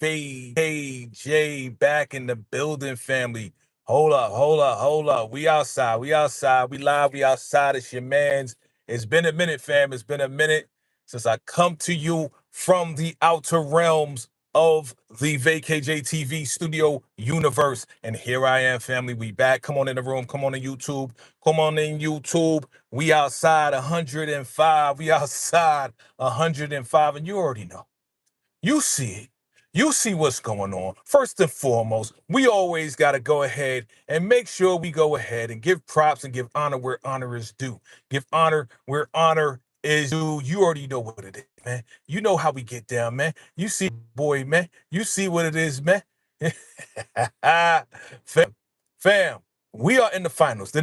VACAYJ back in the building, family. Hold up. We outside. We live, we outside. It's your mans. It's been a minute, fam. It's been a minute since I come to you from the outer realms of the VACAY-JayTV studio universe. And here I am, family. We back. Come on in the room. Come on in YouTube. We outside 105. We outside 105. And you already know. You see it. You see what's going on. First and foremost, we always got to go ahead and make sure we go ahead and give props and give honor where honor is due. Give honor where honor is due. You already know what it is, man. You know how we get down, man. You see, boy, man. You see what it is, man. fam, we are in the finals.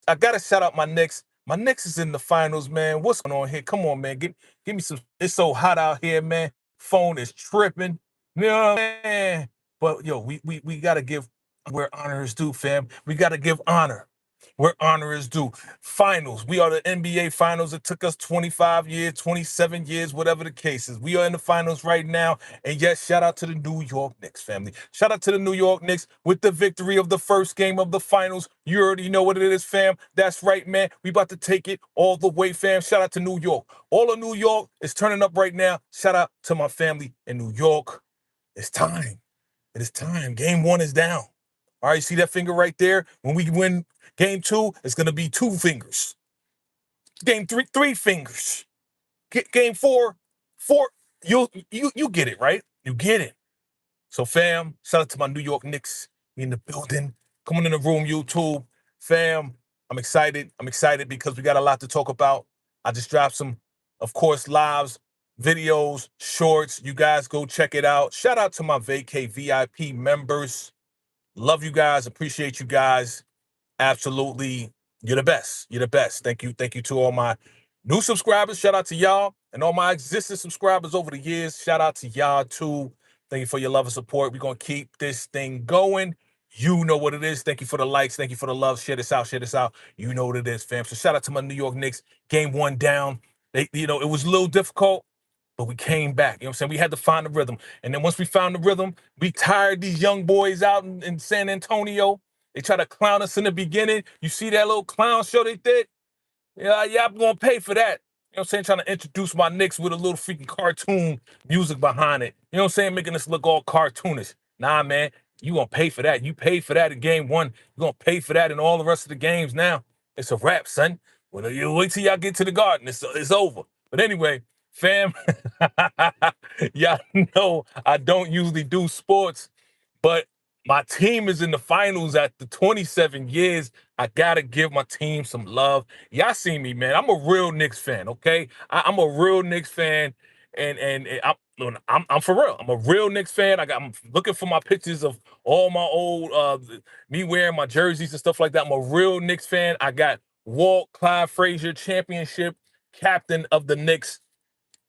I got to shout out my Knicks. My Knicks is in the finals, man. What's going on here? Come on, man. Give me some. It's so hot out here, man. Phone is tripping. You know what I'm saying? But yo, we gotta give where honor is due, fam. We gotta give honor where honor is due. Finals. We are the NBA finals. It took us 25 years, 27 years, whatever the case is. We are in the finals right now. And yes, shout out to the New York Knicks, family. Shout out to the New York Knicks with the victory of the first game of the finals. You already know what it is, fam. That's right, man. We about to take it all the way, fam. Shout out to New York. All of New York is turning up right now. Shout out to my family in New York. It's time. It is time. Game 1 is down. All right, you see that finger right there? When we win game 2, it's going to be 2 fingers. Game 3, 3 fingers. Game 4, 4. You get it, right? You get it. So, fam, shout out to my New York Knicks in the building. Come on in the room, YouTube. Fam, I'm excited. I'm excited because we got a lot to talk about. I just dropped some, of course, lives, videos, shorts. You guys go check it out. Shout out to my VACAY VIP members. Love you guys. Appreciate you guys. Absolutely. You're the best. You're the best. Thank you. Thank you to all my new subscribers. Shout out to y'all. And all my existing subscribers over the years. Shout out to y'all too. Thank you for your love and support. We're going to keep this thing going. You know what it is. Thank you for the likes. Thank you for the love. Share this out. Share this out. You know what it is, fam. So shout out to my New York Knicks. Game 1 down. It was a little difficult, but we came back. You know what I'm saying? We had to find the rhythm. And then once we found the rhythm, we tired these young boys out in San Antonio. They try to clown us in the beginning. You see that little clown show they did? Yeah, I'm going to pay for that. You know what I'm saying? Trying to introduce my Knicks with a little freaking cartoon music behind it. You know what I'm saying? Making us look all cartoonish. Nah, man, you going to pay for that. You paid for that in game 1. You're going to pay for that in all the rest of the games now. It's a wrap, son. Well, you wait till y'all get to the Garden. It's over. But anyway, fam, y'all know I don't usually do sports, but my team is in the finals after 27 years. I got to give my team some love. Y'all see me, man. I'm a real Knicks fan, okay? I'm a real Knicks fan, and I'm for real. I'm a real Knicks fan. I'm looking for my pictures of all my old, me wearing my jerseys and stuff like that. I'm a real Knicks fan. I got Walt Clyde Frazier, championship captain of the Knicks,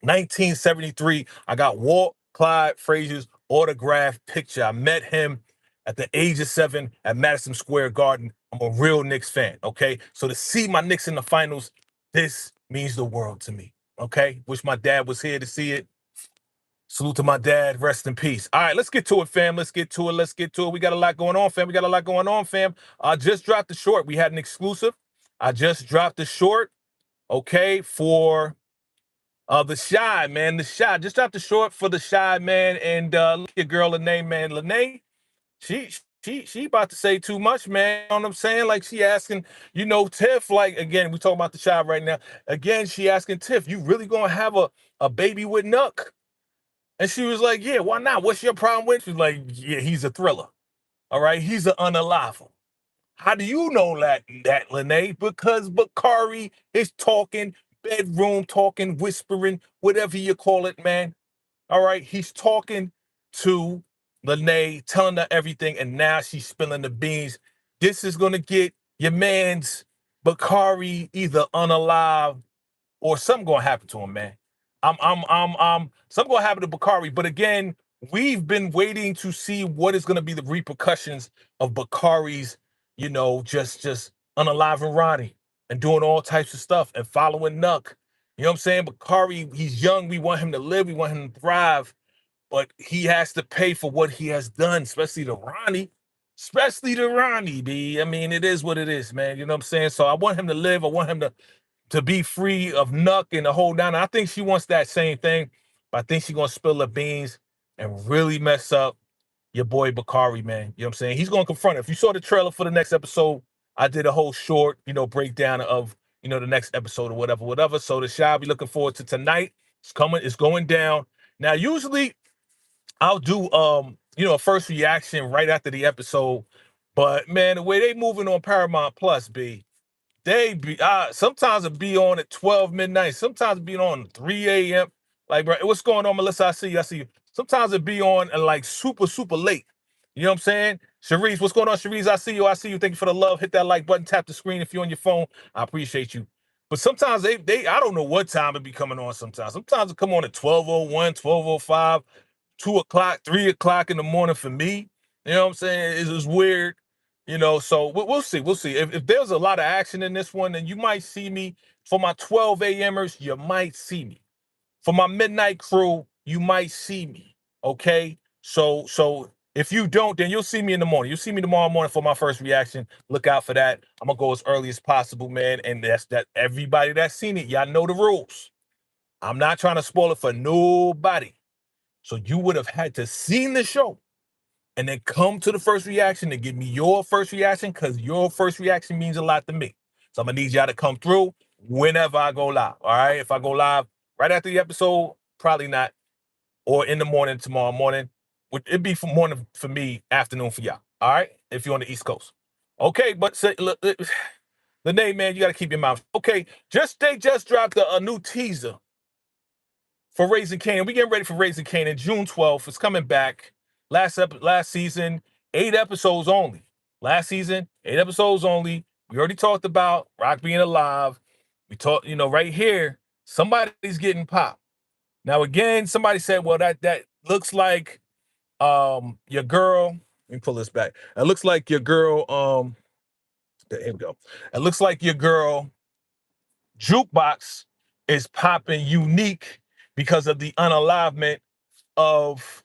1973. I got Walt Clyde Frazier's autographed picture. I met him at the age of 7 at Madison Square Garden. I'm a real Knicks fan, okay? So to see my Knicks in the finals, this means the world to me, okay? Wish my dad was here to see it. Salute to my dad. Rest in peace. All right, let's get to it, fam. Let's get to it. We got a lot going on, fam. I just dropped the short. We had an exclusive. I just dropped the short, okay, for the Shy, man. The Shy. Just dropped the short for the Shy, man. And look at your girl, Lynae, man. Lynae, she about to say too much, man. You know what I'm saying? Like, she asking, Tiff, like, again, we talking about the Shy right now. Again, she asking Tiff, you really gonna have a baby with Nuck? And she was like, yeah, why not? What's your problem with? She's like, yeah, he's a thriller. All right, he's an unalive. How do you know that Lynae? Because Bakari is talking, bedroom talking, whispering, whatever you call it, man. All right, he's talking to Lynae, telling her everything, and now she's spilling the beans. This is gonna get your man's Bakari either unalive or something gonna happen to him, man. Something gonna happen to Bakari. But again, we've been waiting to see what is gonna be the repercussions of Bakari's, just unaliving Ronnie and doing all types of stuff and following Nuck. You know what I'm saying? Bakari, he's young. We want him to live. We want him to thrive. but he has to pay for what he has done, especially to Ronnie. Especially to Ronnie, B. I mean, it is what it is, man. You know what I'm saying? So I want him to live. I want him to be free of Nuck and the whole down. I think she wants that same thing, but I think she's gonna spill the beans and really mess up your boy Bakari, man. You know what I'm saying? He's gonna confront her. If you saw the trailer for the next episode, I did a whole short, breakdown of the next episode or whatever. So the show I'll be looking forward to tonight. It's coming, it's going down. Now, usually I'll do a first reaction right after the episode. But man, the way they moving on Paramount Plus, B, they be sometimes it be on at 12 midnight, sometimes it be on 3 a.m. Like, bro, what's going on, Melissa? I see you. Sometimes it be on like super, super late. You know what I'm saying? Sharice, what's going on, Sharice? I see you. Thank you for the love. Hit that like button, tap the screen if you're on your phone. I appreciate you. But sometimes they I don't know what time it be coming on sometimes. Sometimes it come on at 12:01, 12:05, 2 o'clock, 3 o'clock in the morning for me. You know what I'm saying? It's just weird. So we'll see. We'll see. If there's a lot of action in this one, then you might see me. For my 12 a.m.ers, you might see me. For my midnight crew, you might see me. Okay? So if you don't, then you'll see me in the morning. You'll see me tomorrow morning for my first reaction. Look out for that. I'm gonna go as early as possible, man. And that's that. Everybody that's seen it, y'all know the rules. I'm not trying to spoil it for nobody. So you would have had to seen the show and then come to the first reaction and give me your first reaction, because your first reaction means a lot to me. So I'm gonna need y'all to come through whenever I go live. All right. If I go live right after the episode, probably not. Or in the morning tomorrow morning. It'd be for morning for me, afternoon for y'all. All right. If you're on the East Coast. Okay, but say, look, Lynae, man, you gotta keep your mouth. Okay, they just dropped a new teaser for Raising Kanan. We getting ready for Raising Kanan. June 12th. It's coming back. Last season, 8 episodes only. Last season, 8 episodes only. We already talked about Rock being alive. We talked, right here, somebody's getting popped. Now, again, somebody said, well, that looks like your girl. Let me pull this back. It looks like your girl, there we go. It looks like your girl Jukebox is popping unique because of the unalivement of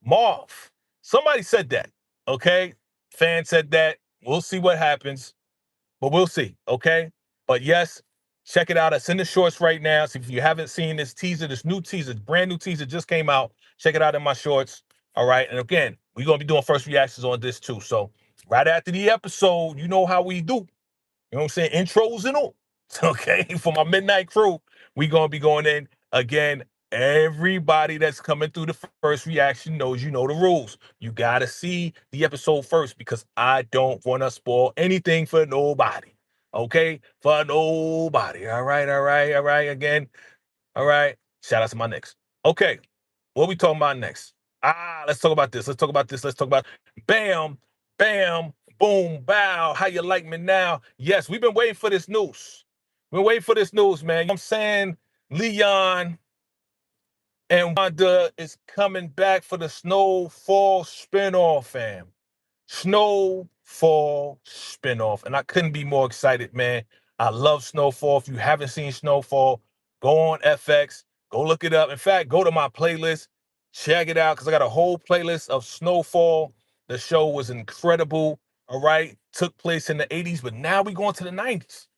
Marv. Somebody said that, okay? Fan said that. We'll see what happens, but we'll see, okay? But yes, check it out. It's in the shorts right now. So if you haven't seen this teaser, this new teaser, brand new teaser just came out. Check it out in my shorts, all right? And again, we're going to be doing first reactions on this too. So right after the episode, you know how we do. You know what I'm saying? Intros and all. Okay, for my midnight crew, we gonna be going in again. Everybody that's coming through the first reaction knows you know the rules. You gotta see the episode first because I don't want to spoil anything for nobody. Okay, for nobody. All right. Again, all right. Shout out to my Knicks. Okay, what we talking about next? Let's talk about this. Let's talk about bam, bam, boom, bow. How you like me now? Yes, we've been waiting for this news. We're waiting for this news, man. You know what I'm saying? Leon and Wanda is coming back for the Snowfall spinoff, fam. Snowfall spinoff. And I couldn't be more excited, man. I love Snowfall. If you haven't seen Snowfall, go on FX, go look it up. In fact, go to my playlist, check it out, because I got a whole playlist of Snowfall. The show was incredible, all right? Took place in the 80s, but now we going to the 90s.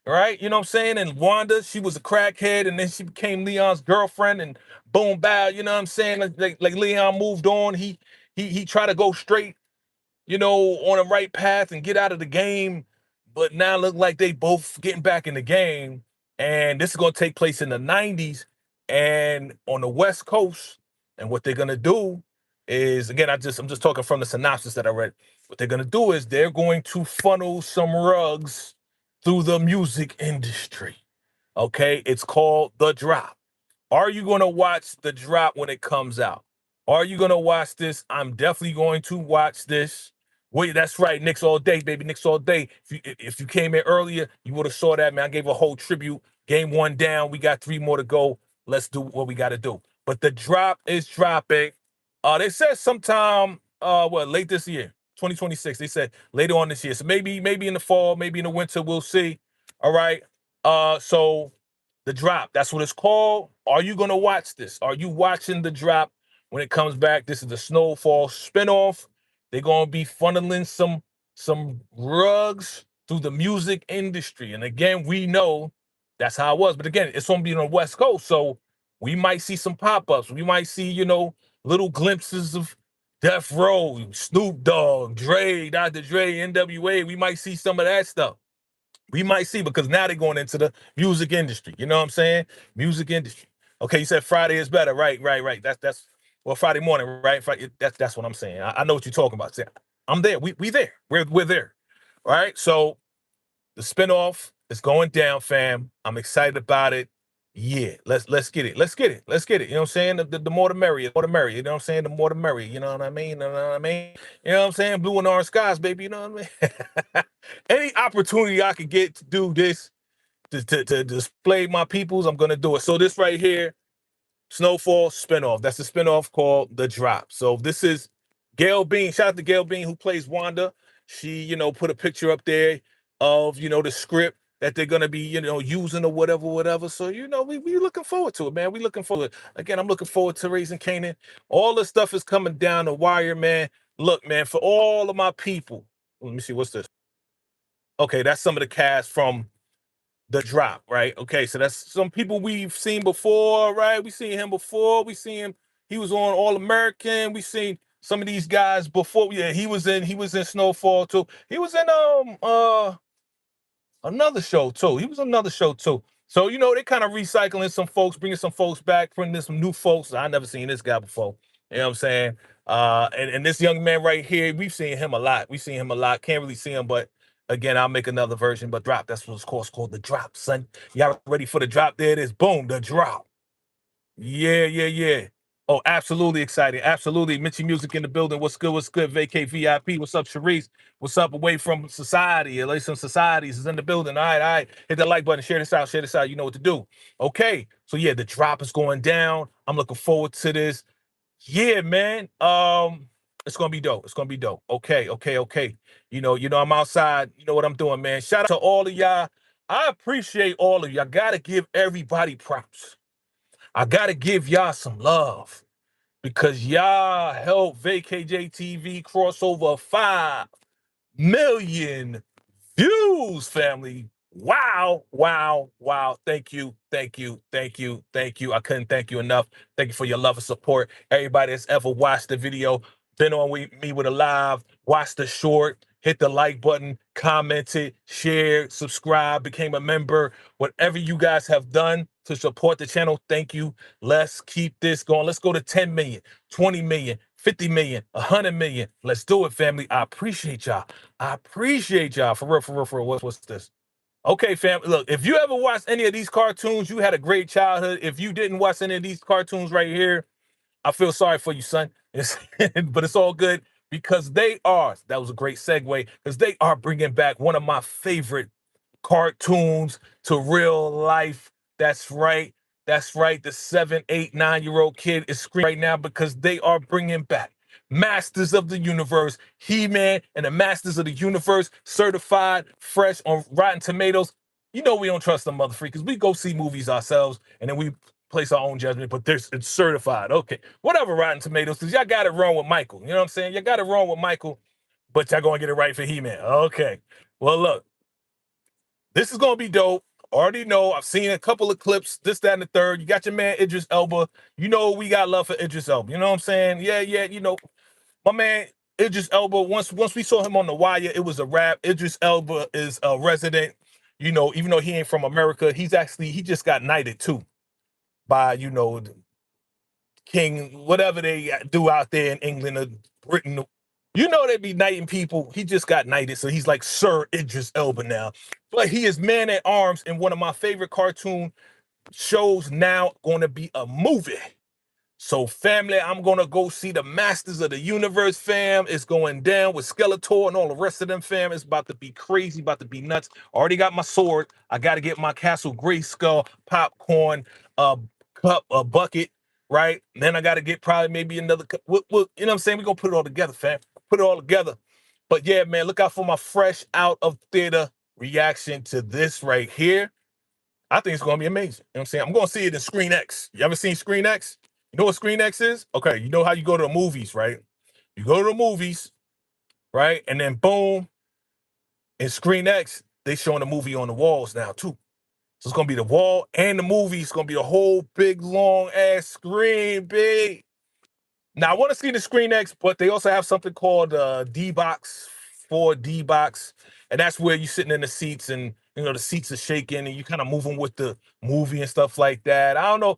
All right, you know what I'm saying? And Wanda, she was a crackhead, and then she became Leon's girlfriend, and boom, bow, you know what I'm saying? Like Leon moved on. He tried to go straight, on the right path and get out of the game. But now look like they both getting back in the game. And this is going to take place in the 90s and on the West Coast. And what they're going to do is, again, I'm just talking from the synopsis that I read. What they're going to do is they're going to funnel some rugs through the music industry. Okay? It's called The Drop. Are you going to watch The Drop when it comes out? Are you going to watch this? I'm definitely going to watch this. Wait, that's right. Knicks all day, baby. Knicks all day. If you came in earlier, you would have saw that, man. I gave a whole tribute. Game 1 down. We got 3 more to go. Let's do what we got to do. But The Drop is dropping. They said sometime, late this year, 2026. They said later on this year. So maybe in the fall, maybe in the winter, we'll see. All right. So The Drop, that's what it's called. Are you going to watch this? Are you watching The Drop when it comes back. This is the Snowfall spinoff. They're gonna be funneling some rugs through the music industry. And again, we know that's how it was. But again, it's gonna be on the West Coast, so we might see some pop-ups. We might see, little glimpses of Death Row, Snoop Dogg, Dre, Dr. Dre, NWA. We might see some of that stuff. We might see, because now they're going into the music industry. You know what I'm saying? Music industry. Okay, you said Friday is better. Right. That's well, Friday morning, right? Friday, that's what I'm saying. I know what you're talking about. I'm there. We there. We're there. All right. So the spinoff is going down, fam. I'm excited about it. Yeah, let's get it. Let's get it. Let's get it. You know what I'm saying? The more the merrier. More the merrier. You know what I'm saying? The more the merrier. You know what I mean? You know what I mean? You know what I'm saying? Blue and orange skies, baby. You know what I mean? Any opportunity I could get to do this, to display my peoples, I'm gonna do it. So this right here, Snowfall spinoff. That's a spinoff called The Drop. So this is Gail Bean. Shout out to Gail Bean, who plays Wanda. She, put a picture up there of, the script that they're gonna be, using or whatever. So, we looking forward to it, man. We looking forward. Again, I'm looking forward to Raising Kanan. All the stuff is coming down the wire, man. Look, man, for all of my people. Let me see, what's this? Okay, that's some of the cast from The Drop, right? Okay, so that's some people we've seen before, right? We seen him before. We seen him. He was on All American. We seen some of these guys before. Yeah, he was in Snowfall too. He was in another show too. He was on another show too. So they kind of recycling some folks, bringing some folks back, bringing in some new folks. I never seen this guy before. You know what I'm saying? And this young man right here, we've seen him a lot. We've seen him a lot. Can't really see him, but again, I'll make another version. But Drop, that's what it's called The Drop, son. Y'all ready for The Drop? There it is. Boom, The Drop. Yeah. Oh, absolutely exciting. Absolutely. Mitchy Music in the building. What's good? What's good? Vacay VIP. What's up, Sharice? What's up, Away from Society? At least some societies is in the building. All right. Hit that like button. Share this out. You know what to do. Okay. So yeah, The Drop is going down. I'm looking forward to this. Yeah, man. It's gonna be dope. It's gonna be dope. Okay. I'm outside. You know what I'm doing, man. Shout out to all of y'all. I appreciate all of you. I gotta give everybody props. I gotta give y'all some love, because y'all helped VACAY-JayTV cross over 5 million views, family. Wow. Thank you. I couldn't thank you enough. Thank you for your love and support. Everybody that's ever watched the video, been on with me with a live, watched the short, hit the like button, commented, shared, subscribed, became a member. Whatever you guys have done to support the channel, thank you. Let's keep this going. Let's go to 10 million, 20 million, 50 million, 100 million. Let's do it, family. I appreciate y'all. For real. What's this? Okay, fam. Look, if you ever watched any of these cartoons, you had a great childhood. If you didn't watch any of these cartoons right here, I feel sorry for you, son. But it's all good, because that was a great segue, because they are bringing back one of my favorite cartoons to real life. That's right. The 7, 8, 9-year-old kid is screaming right now, because they are bringing back Masters of the Universe, He-Man, and the Masters of the Universe, certified, fresh on Rotten Tomatoes. We don't trust them mother freakers. We go see movies ourselves, and then we place our own judgment, but it's certified. Okay, whatever, Rotten Tomatoes, because y'all got it wrong with Michael. You know what I'm saying? Y'all got it wrong with Michael, but y'all gonna get it right for He-Man. Okay. Well, look, this is gonna be dope. Already know. I've seen a couple of clips, this, that, and the third. You got your man Idris Elba. We got love for Idris Elba. You know what I'm saying? Yeah. My man Idris Elba. Once we saw him on The Wire, it was a wrap. Idris Elba is a resident. Even though he ain't from America, he just got knighted too by King, whatever they do out there in England or Britain. They be knighting people. He just got knighted, so he's like Sir Idris Elba now. But he is man at arms in one of my favorite cartoon shows, now going to be a movie. So, family, I'm going to go see the Masters of the Universe, fam. It's going down with Skeletor and all the rest of them, fam. It's about to be crazy, about to be nuts. Already got my sword. I got to get my Castle Grayskull popcorn cup, bucket, right? And then I got to get probably maybe another cup. You know what I'm saying? We're going to put it all together, fam. Put it all together. But, yeah, man, look out for my fresh out of theater reaction to this right here. I think it's going to be amazing. You know what I'm saying? I'm going to see it in Screen X. You ever seen Screen X? You know what Screen X is? Okay, you know how you go to the movies, right? You go to the movies, right? And then boom, in Screen X, they showing the movie on the walls now too. So it's gonna be the wall and the movie. It's gonna be a whole big long ass screen, big. Now I want to see the Screen X, but they also have something called D box, 4D box, and that's where you're sitting in the seats and the seats are shaking and you kind of moving with the movie and stuff like that. I don't know,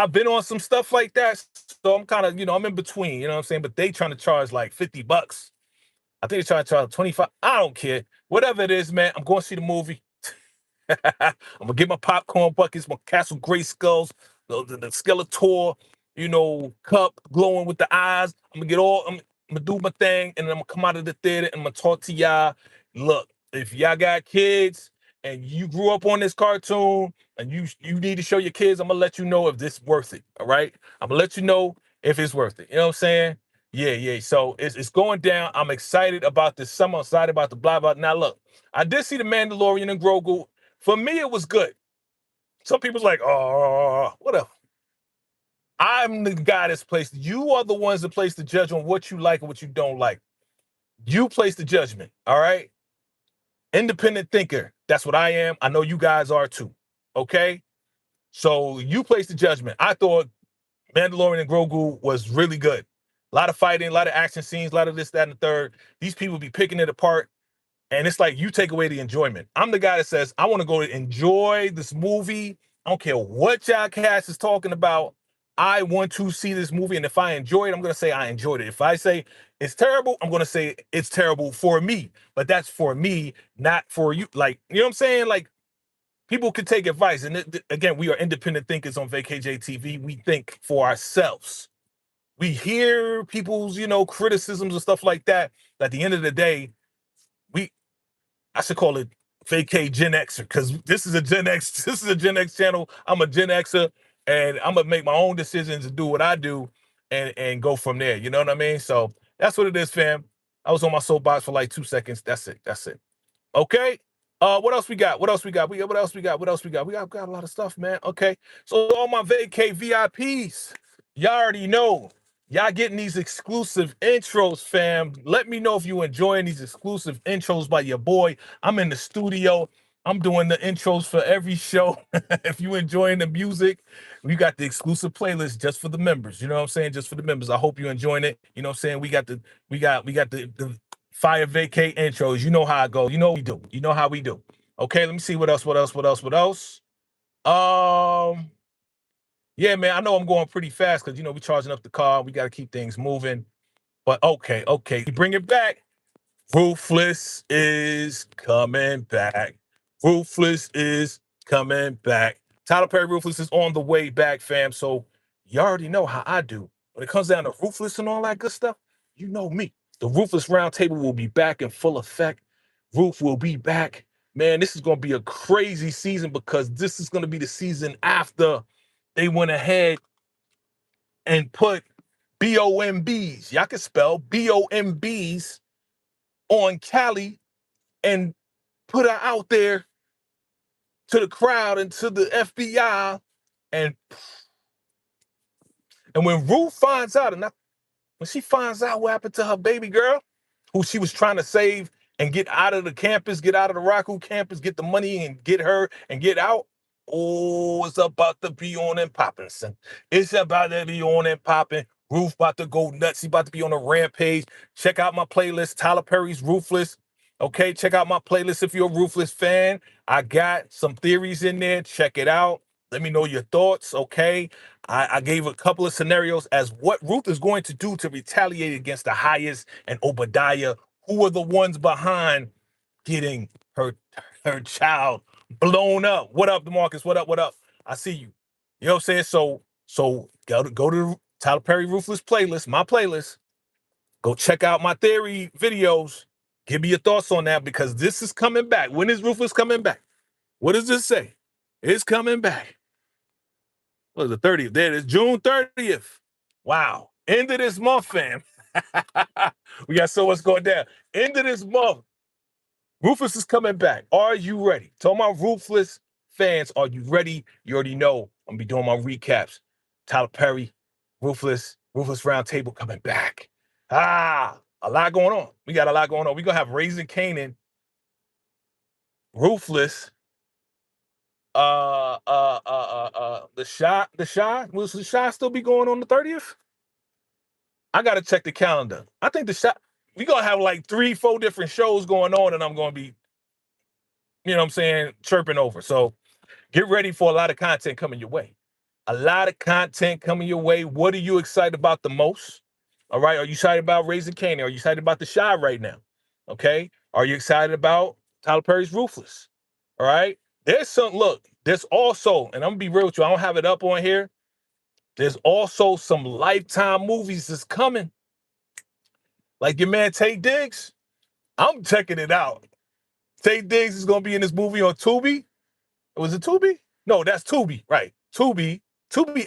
I've been on some stuff like that, so I'm kind of I'm in between, you know what I'm saying? But they trying to charge like $50. I think they're trying to charge 25. I don't care, whatever it is, man. I'm going to see the movie. I'm gonna get my popcorn buckets, my Castle Gray Skulls, the Skeletor, cup glowing with the eyes. I'm gonna do my thing, and then I'm gonna come out of the theater and I'm gonna talk to y'all. Look, if y'all got kids and you grew up on this cartoon and you need to show your kids, I'm gonna let you know if this is worth it. All right, I'm gonna let you know if it's worth it. You know what I'm saying? Yeah. So it's going down. I'm excited about this. I'm excited about the blah blah. Now look, I did see the Mandalorian and Grogu. For me, it was good. Some people's like, oh, whatever. I'm the guy that's placed. You are the ones that place the judge on what you like and what you don't like. You place the judgment, all right? Independent thinker. That's what I am. I know you guys are too, okay? So you place the judgment. I thought Mandalorian and Grogu was really good. A lot of fighting, a lot of action scenes, a lot of this, that, and the third. These people be picking it apart. And it's like you take away the enjoyment. I'm the guy that says, I want to go enjoy this movie. I don't care what y'all cast is talking about. I want to see this movie. And if I enjoy it, I'm going to say I enjoyed it. If I say it's terrible, I'm going to say it's terrible for me. But that's for me, not for you. Like, you know what I'm saying? Like, people can take advice. And again, we are independent thinkers on VACAY-JayTV. We think for ourselves. We hear people's, criticisms and stuff like that. At the end of the day, I should call it Vacay Gen Xer because this is a Gen X. This is a Gen X channel. I'm a Gen Xer, and I'm gonna make my own decisions and do what I do, and go from there. You know what I mean? So that's what it is, fam. I was on my soapbox for like 2 seconds. That's it. That's it. Okay. What else we got? What else we got? What else we got? What else we got? We got a lot of stuff, man. Okay. So all my vacay VIPs, y'all already know. Y'all getting these exclusive intros, fam. Let me know if you enjoying these exclusive intros by your boy. I'm in the studio. I'm doing the intros for every show. If you enjoying the music, we got the exclusive playlist just for the members. You know what I'm saying? Just for the members. I hope you enjoying it. You know what I'm saying? We got the fire vacay intros. You know how I go. You know what we do. You know how we do. Okay, let me see what else. Yeah, man, I know I'm going pretty fast because we charging up the car. We got to keep things moving. But okay. Bring it back. Ruthless is coming back. Ruthless is coming back. Tyler Perry Ruthless is on the way back, fam. So you already know how I do. When it comes down to Ruthless and all that good stuff, you know me. The Ruthless Roundtable will be back in full effect. Roof will be back. Man, this is going to be a crazy season because this is going to be the season after they went ahead and put BOMBs. Y'all can spell BOMBs on Cali and put her out there to the crowd and to the FBI. And when Ruth finds out, when she finds out what happened to her baby girl, who she was trying to save and get out of the campus, get out of the Raku campus, get the money and get her and get out. Oh, it's about to be on and popping, son. It's about to be on and popping. Ruth about to go nuts. She about to be on a rampage. Check out my playlist, Tyler Perry's Ruthless. Okay, check out my playlist if you're a Ruthless fan. I got some theories in there. Check it out. Let me know your thoughts, okay? I gave a couple of scenarios as what Ruth is going to do to retaliate against the Highest and Obadiah, who are the ones behind getting her child blown up. What up, DeMarcus? What up? I see you. You know what I'm saying? So go to Tyler Perry Ruthless playlist, my playlist. Go check out my theory videos. Give me your thoughts on that because this is coming back. When is Ruthless coming back? What does this say? It's coming back. What is the 30th? There it is, June 30th. Wow. End of this month, fam. We got so much going down. End of this month. Ruthless is coming back. Are you ready? Tell my Ruthless fans, are you ready? You already know I'm gonna be doing my recaps. Tyler Perry, Ruthless Roundtable coming back. A lot going on. We got a lot going on. We're gonna have Raising Kanan, Ruthless, the Shy. Will the Shy still be going on the 30th? I gotta check the calendar. I think the Shy, we gonna have like 3-4 different shows going on, and I'm gonna be, you know what I'm saying, chirping over. So get ready for a lot of content coming your way. A lot of content coming your way. What are you excited about the most? All right. Are you excited about Raising Kanan? Are you excited about the Shy right now? Okay. Are you excited about Tyler Perry's Ruthless? All right. There's some, look, there's also, and I'm gonna be real with you, I don't have it up on here. There's also some Lifetime movies that's coming. Like your man Tay Diggs. I'm checking it out. Tay Diggs is gonna be in this movie on Tubi. Was it Tubi? No, that's Tubi, right? Tubi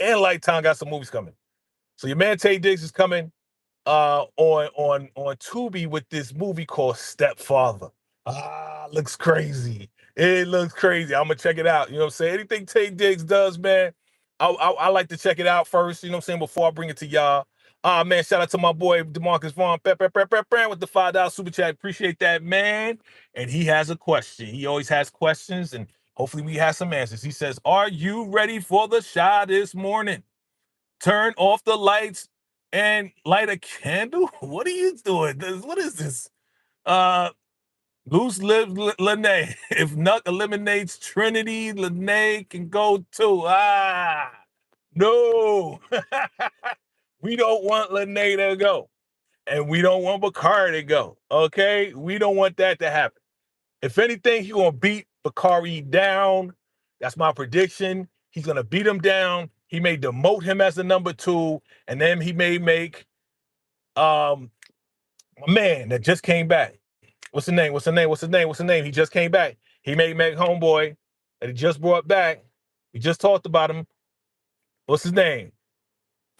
and Lifetime got some movies coming. So your man Tay Diggs is coming on Tubi with this movie called Stepfather. Looks crazy. It looks crazy. I'm gonna check it out. You know what I'm saying? Anything Tay Diggs does, man, I like to check it out first. You know what I'm saying? Before I bring it to y'all. Man, shout out to my boy DeMarcus Vaughn, with the $5 super chat. Appreciate that, man. And he has a question. He always has questions, and hopefully we have some answers. He says, "Are you ready for the Shy this morning? Turn off the lights and light a candle? What are you doing? What is this? Loose lips Lynae. If Nuck eliminates Trinity, Lynae can go too. No. We don't want Lynae to go. And we don't want Bakari to go. Okay? We don't want that to happen. If anything, he's gonna beat Bakari down. That's my prediction. He's gonna beat him down. He may demote him as the number 2, and then he may make my man that just came back. What's the name? He just came back. He may make homeboy that he just brought back. We just talked about him. What's his name?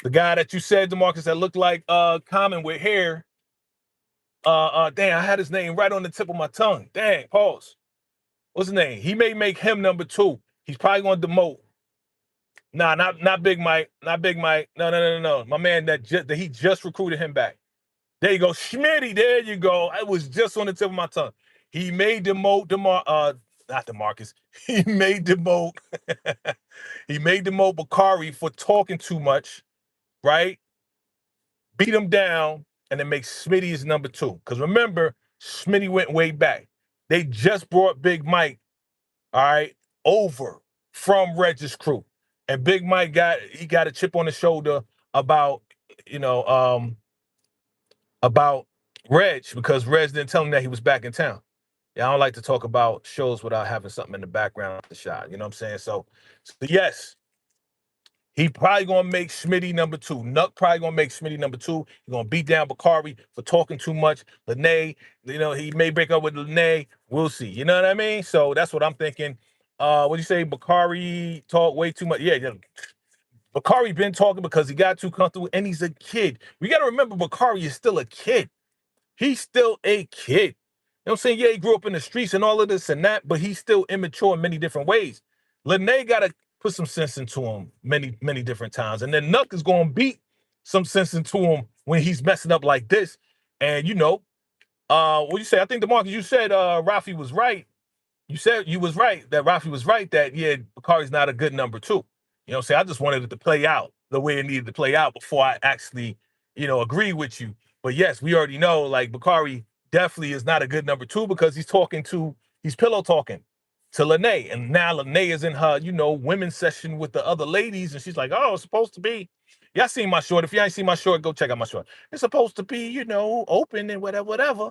The guy that you said, DeMarcus, that looked like Common with hair. Dang, I had his name right on the tip of my tongue. Dang, pause. What's his name? He may make him number 2. He's probably going to demote. Nah, not Big Mike. Not Big Mike. No. My man that he just recruited him back. There you go. Schmitty, there you go. I was just on the tip of my tongue. He may demote not DeMarcus. He may demote he may demote Bakari for talking too much, right? Beat him down and then make Smitty his number 2. Because remember, Smitty went way back. They just brought Big Mike, all right, over from Reg's crew. And Big Mike got a chip on the shoulder about, about Reg, because Reg didn't tell him that he was back in town. Yeah, I don't like to talk about shows without having something in the background of the shot. You know what I'm saying? So yes, he probably gonna make Smitty number 2. Nuck probably gonna make Smitty number 2. He's gonna beat down Bakari for talking too much. Lynae, he may break up with Lynae. We'll see. You know what I mean? So that's what I'm thinking. What do you say? Bakari talk way too much. Yeah. Bakari been talking because he got too comfortable, and he's a kid. We got to remember Bakari is still a kid. He's still a kid. You know what I'm saying? Yeah, he grew up in the streets and all of this and that, but he's still immature in many different ways. Lynae got to put some sense into him many different times. And then Nuck is going to beat some sense into him when he's messing up like this. And, what you say? I think, DeMarcus, you said Rafi was right. You said you was right, that Rafi was right, that, yeah, Bakari's not a good number 2. You know what I'm saying? I just wanted it to play out the way it needed to play out before I actually, agree with you. But yes, we already know, like, Bakari definitely is not a good number 2 because he's pillow talking to Lynae. And now Lynae is in her, women's session with the other ladies. And she's like, oh, it's supposed to be. Y'all seen my short. If you ain't seen my short, go check out my short. It's supposed to be, open and whatever.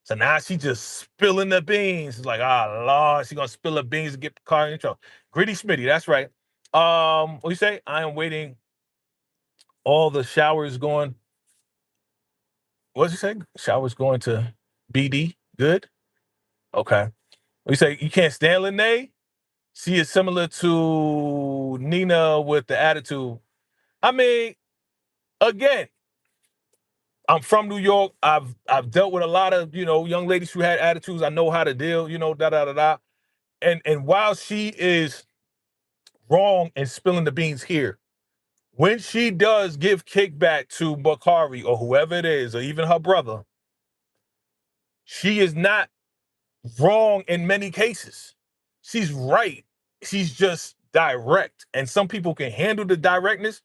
So now she just spilling the beans. It's like, Lord, she gonna spill the beans to get the car in trouble. Gritty Smitty, that's right. What you say? I am waiting. All the showers going. What'd you say? Showers going to BD. Good. Okay. What you say? You can't stand Lynae? She is similar to Nina with the attitude. I mean, again, I'm from New York. I've dealt with a lot of, young ladies who had attitudes. I know how to deal, And while she is wrong in spilling the beans here, when she does give kickback to Bakari or whoever it is, or even her brother, she is not wrong in many cases. She's right. She's just direct. And some people can handle the directness.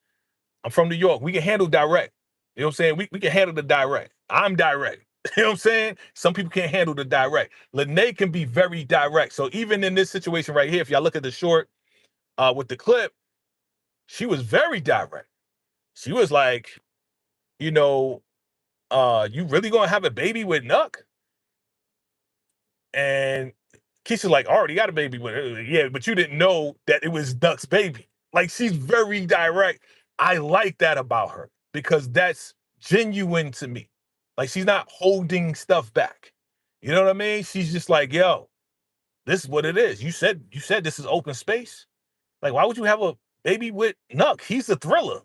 I'm from New York. We can handle direct. You know what I'm saying? We can handle the direct. I'm direct. You know what I'm saying? Some people can't handle the direct. Lynae can be very direct. So even in this situation right here, if y'all look at the short with the clip, she was very direct. She was like, you know, you really gonna have a baby with Nuck? And Keisha's like, already got a baby with her. Yeah, but you didn't know that it was Nuck's baby. Like, she's very direct. I like that about her because that's genuine to me. Like, she's not holding stuff back. You know what I mean? She's just like, yo, this is what it is. You said this is open space. Like, why would you have a baby with Nuck? He's a thriller.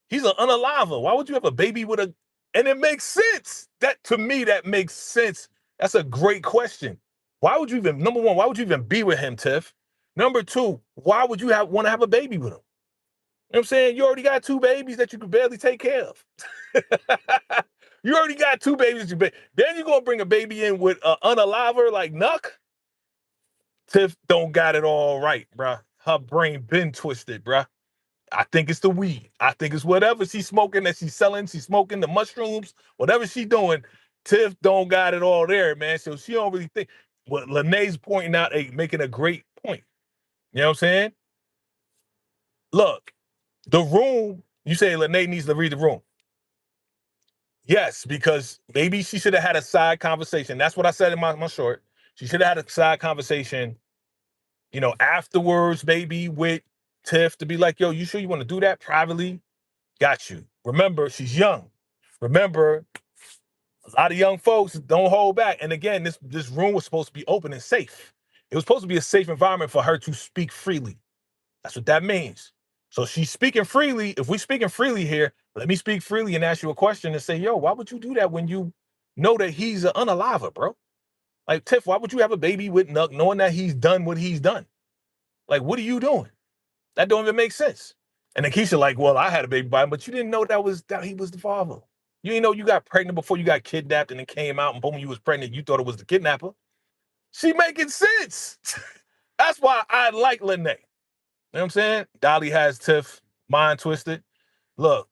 He's an unaliver. Why would you have a baby with a... And it makes sense. That, to me, that makes sense. That's a great question. Why would you even, number one, why would you even be with him, Tiff? Number two, why would you want to have a baby with him? You know what I'm saying? You already got 2 babies that you could barely take care of. You already got 2 babies. Then you're going to bring a baby in with an unaliver like Nuck? Tiff don't got it all right, bruh. Her brain been twisted, bruh. I think it's the weed. I think it's whatever she's smoking that she's selling. She's smoking the mushrooms, whatever she's doing. Tiff don't got it all there, man. So she don't really think. What Lynae's pointing out, making a great point. You know what I'm saying? Look, the room, you say Lynae needs to read the room. Yes, because maybe she should have had a side conversation. That's what I said in my short. She should have had a side conversation, you know, afterwards, maybe with Tiff to be like, yo, you sure you want to do that privately? Got you. Remember, she's young. Remember, a lot of young folks don't hold back. And again, this room was supposed to be open and safe. It was supposed to be a safe environment for her to speak freely. That's what that means. So she's speaking freely. If we're speaking freely here, let me speak freely and ask you a question and say, yo, why would you do that when you know that he's an unaliver, bro? Like, Tiff, why would you have a baby with Nuck knowing that he's done what he's done? Like, what are you doing? That don't even make sense. And then Keisha like, well, I had a baby by him, but you didn't know that he was the father. You didn't know you got pregnant before you got kidnapped and it came out and boom, you was pregnant. You thought it was the kidnapper. She making sense. That's why I like Lynae. You know what I'm saying? Dolly has Tiff mind twisted. Look,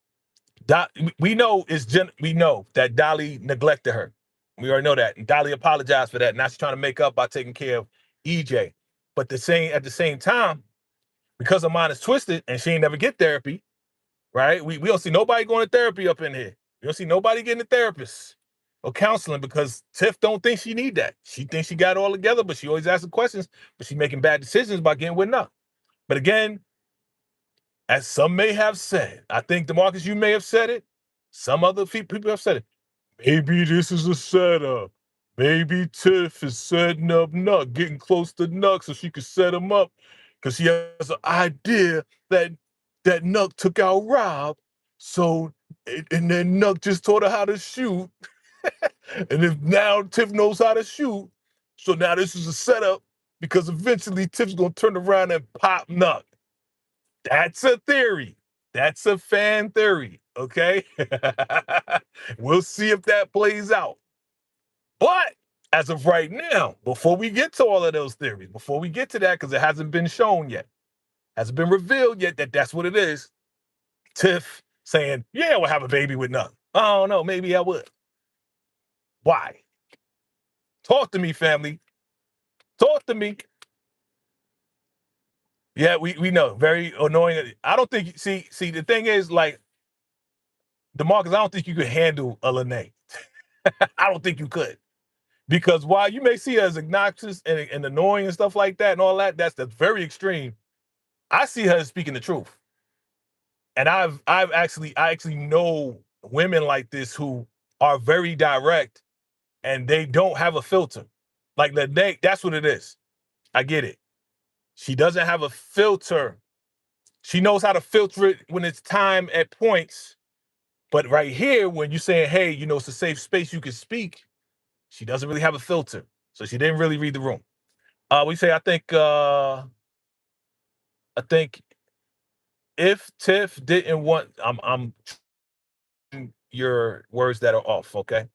we know that Dolly neglected her. We already know that. And Dolly apologized for that. Now she's trying to make up by taking care of EJ. But at the same time, because her mind is twisted and she ain't never get therapy, right? We don't see nobody going to therapy up in here. We don't see nobody getting a therapist or counseling because Tiff don't think she need that. She thinks she got it all together, but she always asking questions, but she making bad decisions by getting with Nuck. But again, as some may have said, I think DeMarcus, you may have said it. Some other people have said it. Maybe this is a setup. Maybe Tiff is setting up Nuck, getting close to Nuck so she could set him up because she has an idea that Nuck took out Rob. So, and then Nuck just taught her how to shoot. And if now Tiff knows how to shoot, so now this is a setup because eventually Tiff's going to turn around and pop Nuck. That's a theory. That's a fan theory, okay? We'll see if that plays out. But as of right now, before we get to all of those theories, before we get to that, because it hasn't been shown yet, hasn't been revealed yet that that's what it is, Tiff saying, yeah, we'll have a baby with Nuck. I don't know, maybe I would. Why? Talk to me, family. Talk to me. Yeah, we know. Very annoying. I don't think, see, the thing is, like, DeMarcus, I don't think you could handle a Lynae. I don't think you could. Because while you may see her as obnoxious and annoying and stuff like that and all that, that's very extreme. I see her as speaking the truth. And I actually know women like this who are very direct and they don't have a filter. Like that's what it is. I get it. She doesn't have a filter. She knows how to filter it when it's time at points. But right here, when you're saying, hey, you know, it's a safe space, you can speak, she doesn't really have a filter. So she didn't really read the room. We say, I think if Tiff didn't want, I'm your words that are off, okay?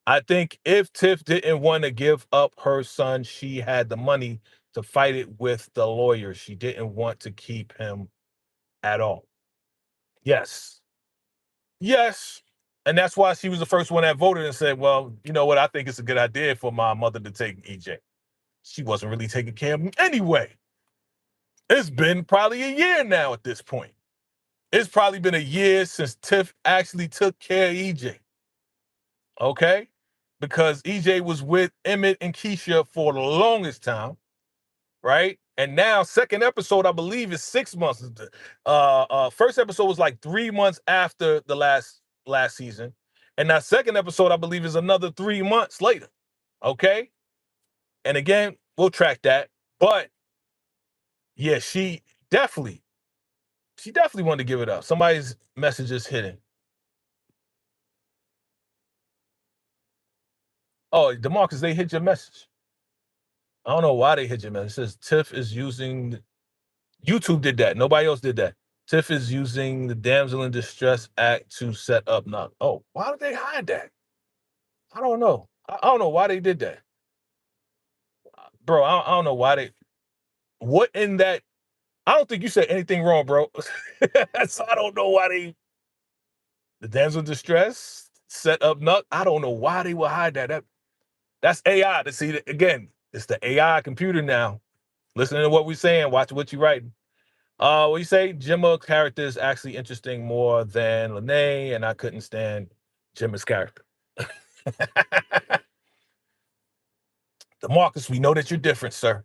I think if Tiff didn't want to give up her son, she had the money to fight it with the lawyer. She didn't want to keep him at all. Yes. Yes. And that's why she was the first one that voted and said, well, you know what? I think it's a good idea for my mother to take EJ. She wasn't really taking care of him anyway. It's been probably a year now at this point. It's probably been a year since Tiff actually took care of EJ. Okay? Because EJ was with Emmett and Keisha for the longest time, right? And now, second episode, I believe, is 6 months. First episode was like 3 months after the last season. And that second episode, I believe, is another 3 months later. Okay? And again, we'll track that. But yeah, she definitely wanted to give it up. Somebody's message is hidden. Oh, DeMarcus, they hit your message. I don't know why they hit your message. It says Tiff is using, YouTube did that. Nobody else did that. Tiff is using the Damsel in Distress Act to set up Knock. Oh, why did they hide that? I don't know. I don't know why they did that. Bro, I don't know why they, what in that, I don't think you said anything wrong, bro. So I don't know why the Damsel in Distress set up Nuck. I don't know why they would hide that. That's AI to see. Again, it's the AI computer now. Listening to what we're saying, watch what you're writing. What you say? Gemma character is actually interesting more than Lynae, and I couldn't stand Gemma's character. DeMarcus, we know that you're different, sir.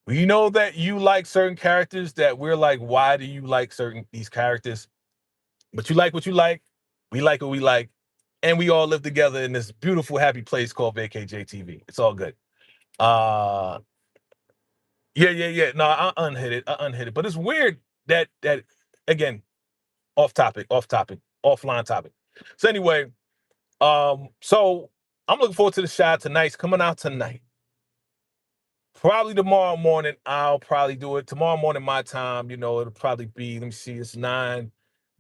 We know that you like certain characters that we're like, why do you like these characters? But you like what you like. We like what we like. And we all live together in this beautiful, happy place called VACAY-JayTV. It's all good. Uh yeah. No, I unhit it. But it's weird that again, off topic, offline topic. So anyway, so I'm looking forward to the shot tonight's coming out tonight. Probably tomorrow morning, I'll probably do it. Tomorrow morning, my time, it'll probably be, let me see, it's 9,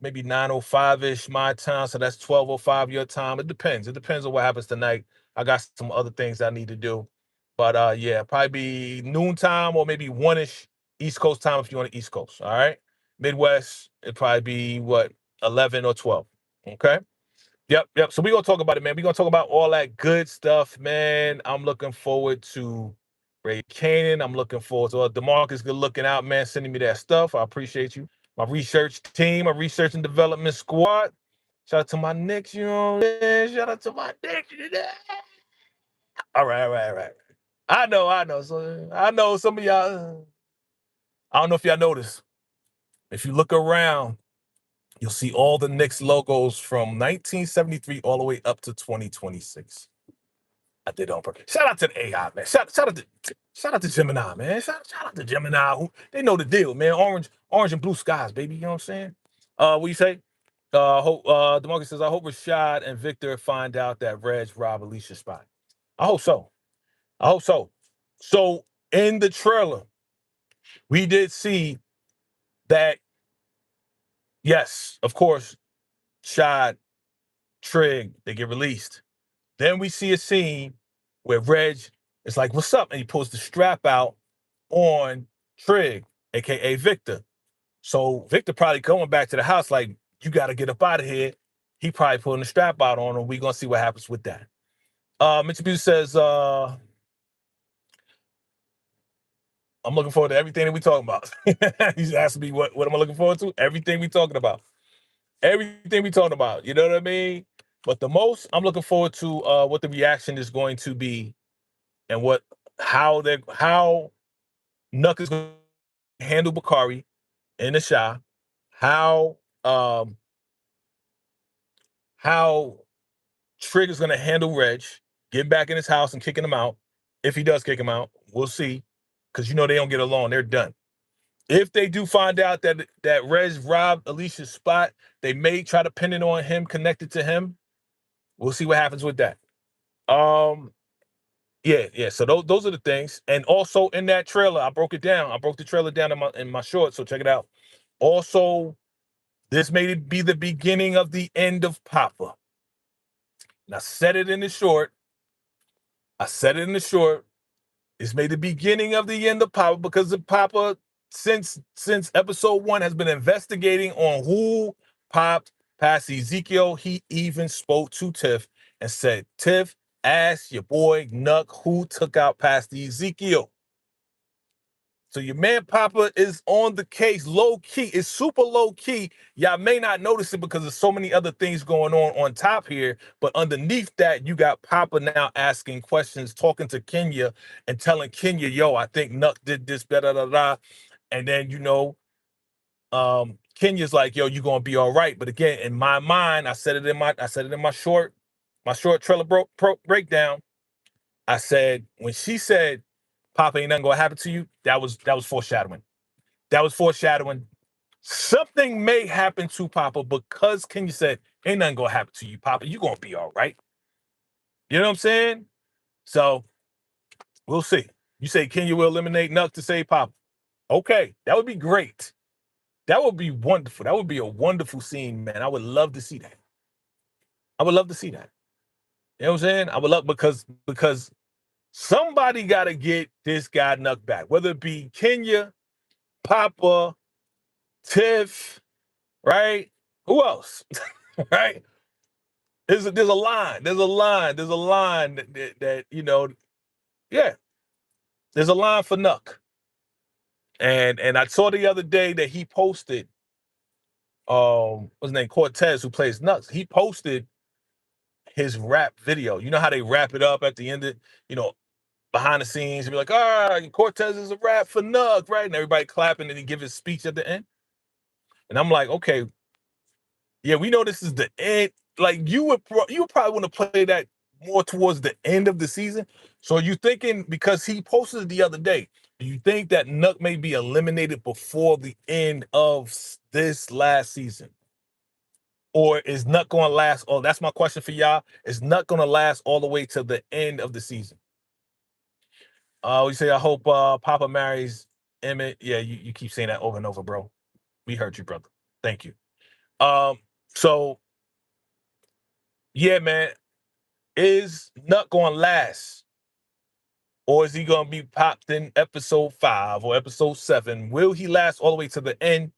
maybe 9:05-ish my time. So that's 12:05 your time. It depends. It depends on what happens tonight. I got some other things I need to do. But yeah, probably be noontime or maybe 1-ish East Coast time if you're on the East Coast. All right. Midwest, it'd probably be what, 11 or 12. Okay. Yep. So we're gonna talk about it, man. We're gonna talk about all that good stuff, man. I'm looking forward to Ray Kanan. I'm looking forward to DeMarcus. Good looking out, man. Sending me that stuff. I appreciate you. My research team, my research and development squad. Shout out to my Knicks, you know what I'm saying? Shout out to my Knicks. All right. I know. So I know some of y'all. I don't know if y'all noticed. If you look around, you'll see all the Knicks logos from 1973 all the way up to 2026. I did it on purpose. Shout out to the AI, man. Shout out to Gemini, man. Shout out to Gemini. They know the deal, man. Orange and blue skies, baby. You know what I'm saying? What you say? DeMarcus says, I hope Rashad and Victor find out that Reg robbed Alicia's spot. I hope so. So in the trailer, we did see that, yes, of course, Shad, Trig, they get released. Then we see a scene where Reg is like, what's up? And he pulls the strap out on Trig, aka Victor. So Victor probably going back to the house like, you got to get up out of here. He probably pulling the strap out on him. We're going to see what happens with that. Mitsubishi says, I'm looking forward to everything that we talking about. He's asking me what am I looking forward to? Everything we talking about. Everything we talking about. You know what I mean? But the most I'm looking forward to what the reaction is going to be and how Nuck is going to handle Bakari in the shot, how Trig is going to handle Reg, getting back in his house and kicking him out. If he does kick him out, we'll see. Because they don't get along. They're done. If they do find out that Reg robbed Alicia's spot, they may try to pin it on him, connected to him. We'll see what happens with that. Yeah. So those are the things. And also in that trailer, I broke it down. I broke the trailer down in my short, so check it out. Also, this may be the beginning of the end of Papa. And I said it in the short. It's made the beginning of the end of Papa because the Papa, since episode 1, has been investigating on who popped past Ezekiel. He even spoke to Tiff and said, Tiff, ask your boy Nuck who took out past Ezekiel. So your man Papa is on the case, low key. It's super low key. Y'all may not notice it because there's so many other things going on top here. But underneath that, you got Papa now asking questions, talking to Kenya and telling Kenya, yo, I think Nuck did this, da da da da. And then, Kenya's like, yo, you gonna be all right. But again, in my mind, I said it in my short trailer breakdown. I said, when she said, Papa, ain't nothing gonna happen to you, that was foreshadowing. That was foreshadowing. Something may happen to Papa because Kenya said, ain't nothing gonna happen to you, Papa. You gonna be all right. You know what I'm saying? So we'll see. You say Kenya will eliminate Nuck to save Papa. Okay, that would be great. That would be wonderful. That would be a wonderful scene, man. I would love to see that. I would love to see that. You know what I'm saying? I would love because somebody got to get this guy Nuck back, whether it be Kenya, Papa, Tiff, right? Who else? Right? There's a line. There's a line that yeah. There's a line for Nuck. And I saw the other day that he posted, what's his name? Cortez, who plays Nuck. He posted his rap video. You know how they wrap it up at the end of, behind the scenes and be like, Cortez is a rap for Nuck, right? And everybody clapping and he give his speech at the end. And I'm like, okay, yeah, we know this is the end. Like you would probably want to play that more towards the end of the season. So are you thinking, because he posted it the other day, do you think that Nuck may be eliminated before the end of this last season? Or is Nuck going to last? Oh, that's my question for y'all. Is Nuck going to last all the way to the end of the season? We say, I hope Papa marries Emmett. Yeah, you keep saying that over and over, bro. We heard you, brother. Thank you. So yeah, man, is Nuck going to last? Or is he going to be popped in episode 5 or episode 7? Will he last all the way to the end?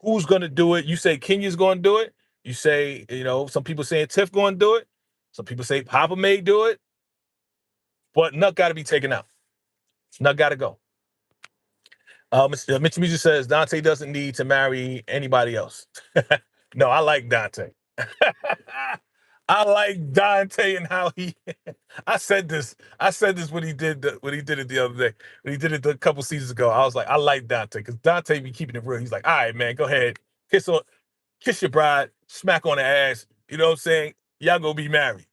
Who's going to do it? You say Kenya's going to do it. You say, some people saying Tiff going to do it. Some people say Papa may do it. But Nuck got to be taken out. Nuck got to go. Mitch Music says Dante doesn't need to marry anybody else. No, I like Dante. I like Dante and how he. I said this when he did it the other day. When he did it a couple seasons ago, I was like, I like Dante because Dante be keeping it real. He's like, all right, man, go ahead, kiss your bride, smack on the ass. You know what I'm saying? Y'all gonna be married.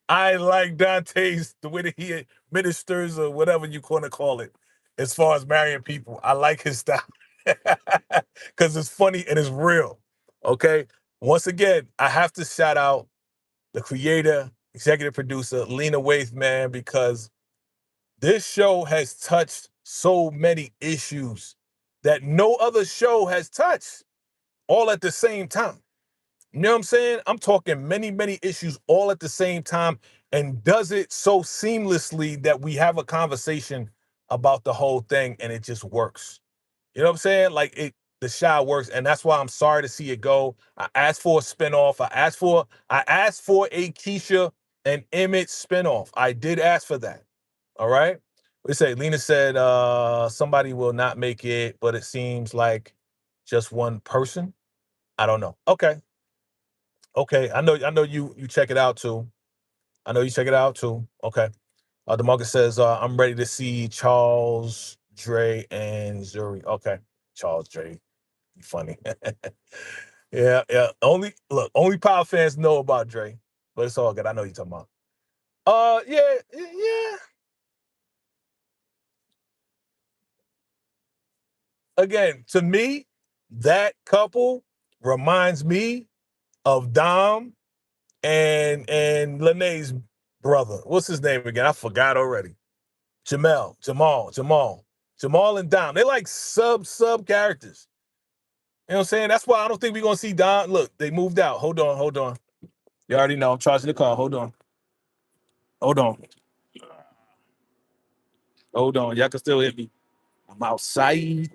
I like Dante's the way that he ministers or whatever you want to call it, as far as marrying people. I like his style because it's funny and it's real. Okay. Once again, I have to shout out the creator, executive producer, Lynae, man, because this show has touched so many issues that no other show has touched all at the same time. You know what I'm saying? I'm talking many, many issues all at the same time and does it so seamlessly that we have a conversation about the whole thing and it just works. You know what I'm saying? Like the show works, and that's why I'm sorry to see it go. I asked for a spinoff. I asked for a Keisha and Emmett spinoff. I did ask for that. All right. We say Lena said somebody will not make it, but it seems like just one person. I don't know. Okay. Okay. I know you check it out too. I know you check it out too. Okay. DeMarcus says, I'm ready to see Charles, Dre, and Zuri. Okay. Charles, Dre. Funny. Yeah. Only Power fans know about Dre, but it's all good. I know you're talking about. Yeah. Again, to me, that couple reminds me of Dom and Lynae's brother. What's his name again? I forgot already. Jamal. Jamal and Dom. They're like sub characters. You know what I'm saying? That's why I don't think we're gonna see Dom. Look, they moved out. Hold on. You already know I'm charging the car. Hold on. Y'all can still hit me. I'm outside.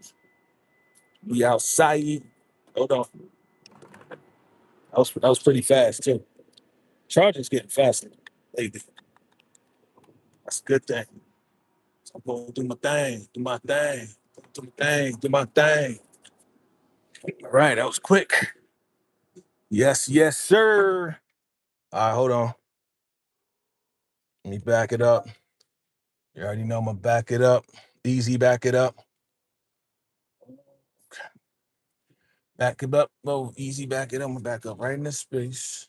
We outside. Hold on. That was pretty fast too. Charging's getting faster lately. That's a good thing. So I'm going to do my thing. Do my thing. All right, that was quick. Yes, sir. All right, hold on. Let me back it up. You already know I'm gonna back it up. Easy, back it up. Back it up. Oh, easy, back it up. I'm gonna back up right in this space.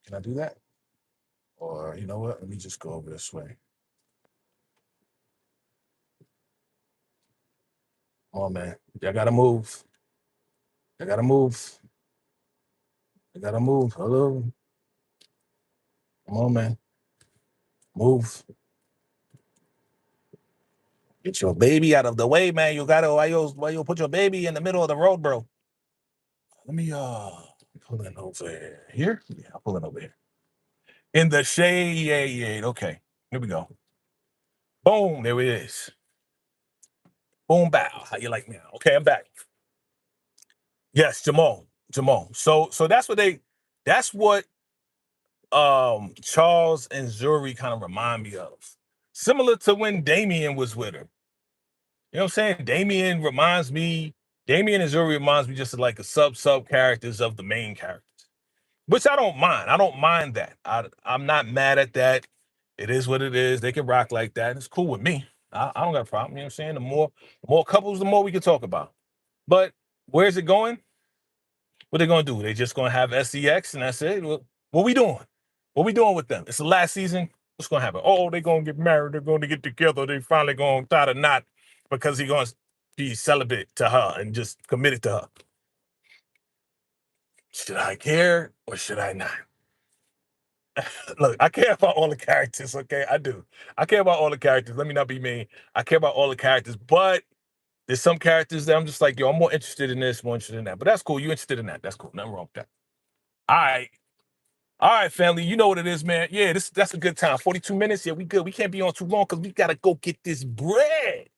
Can I do that? Or you know what? Let me just go over this way. Come on, man. Y'all gotta move. Hello. Come on, man. Move. Get your baby out of the way, man. You gotta why you put your baby in the middle of the road, bro? Let me pull it over here. Yeah, I'll pull it over here. In the shade. Okay. Here we go. Boom, there it is. Boom, bow. How you like me now? Okay, I'm back. Yes, Jamal. So that's what Charles and Zuri kind of remind me of. Similar to when Damien was with her. You know what I'm saying? Damien and Zuri reminds me just of like a sub characters of the main characters. Which I don't mind. I don't mind that. I'm not mad at that. It is what it is. They can rock like that. It's cool with me. I don't got a problem. You know what I'm saying? The more couples, the more we can talk about. But where's it going? What they gonna do? They just gonna have SEX and that's it? What we doing? What we doing with them? It's the last season. What's gonna happen? Oh, they gonna get married. They're gonna get together. They finally gonna tie the knot because he gonna be celibate to her and just committed to her. Should I care or should I not? Look, I care about all the characters, okay? I do. I care about all the characters. Let me not be mean. I care about all the characters, but there's some characters that I'm just like, yo, I'm more interested in this, more interested in that. But that's cool. You interested in that. That's cool. Nothing wrong with that. All right. All right, family. You know what it is, man. Yeah, that's a good time. 42 minutes. Yeah, we good. We can't be on too long because we gotta go get this bread.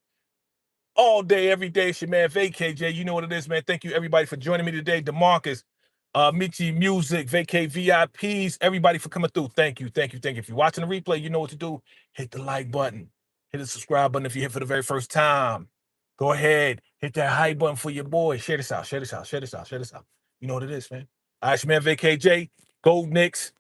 All day, every day. It's your man VACAY. You know what it is, man. Thank you, everybody, for joining me today. DeMarcus, Michi Music, VACAY VIPs, everybody for coming through. Thank you. If you're watching the replay, you know what to do. Hit the like button. Hit the subscribe button if you're here for the very first time. Go ahead. Hit that hype button for your boy. Share this out. You know what it is, man. All right, it's your man VACAY. Go Knicks.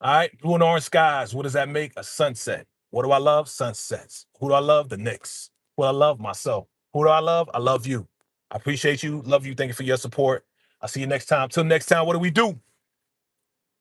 All right, blue and orange skies. What does that make? A sunset. What do I love? Sunsets. Who do I love? The Knicks. Who do I love? Myself. Who do I love? I love you. I appreciate you. Love you. Thank you for your support. I'll see you next time. Till next time, what do we do?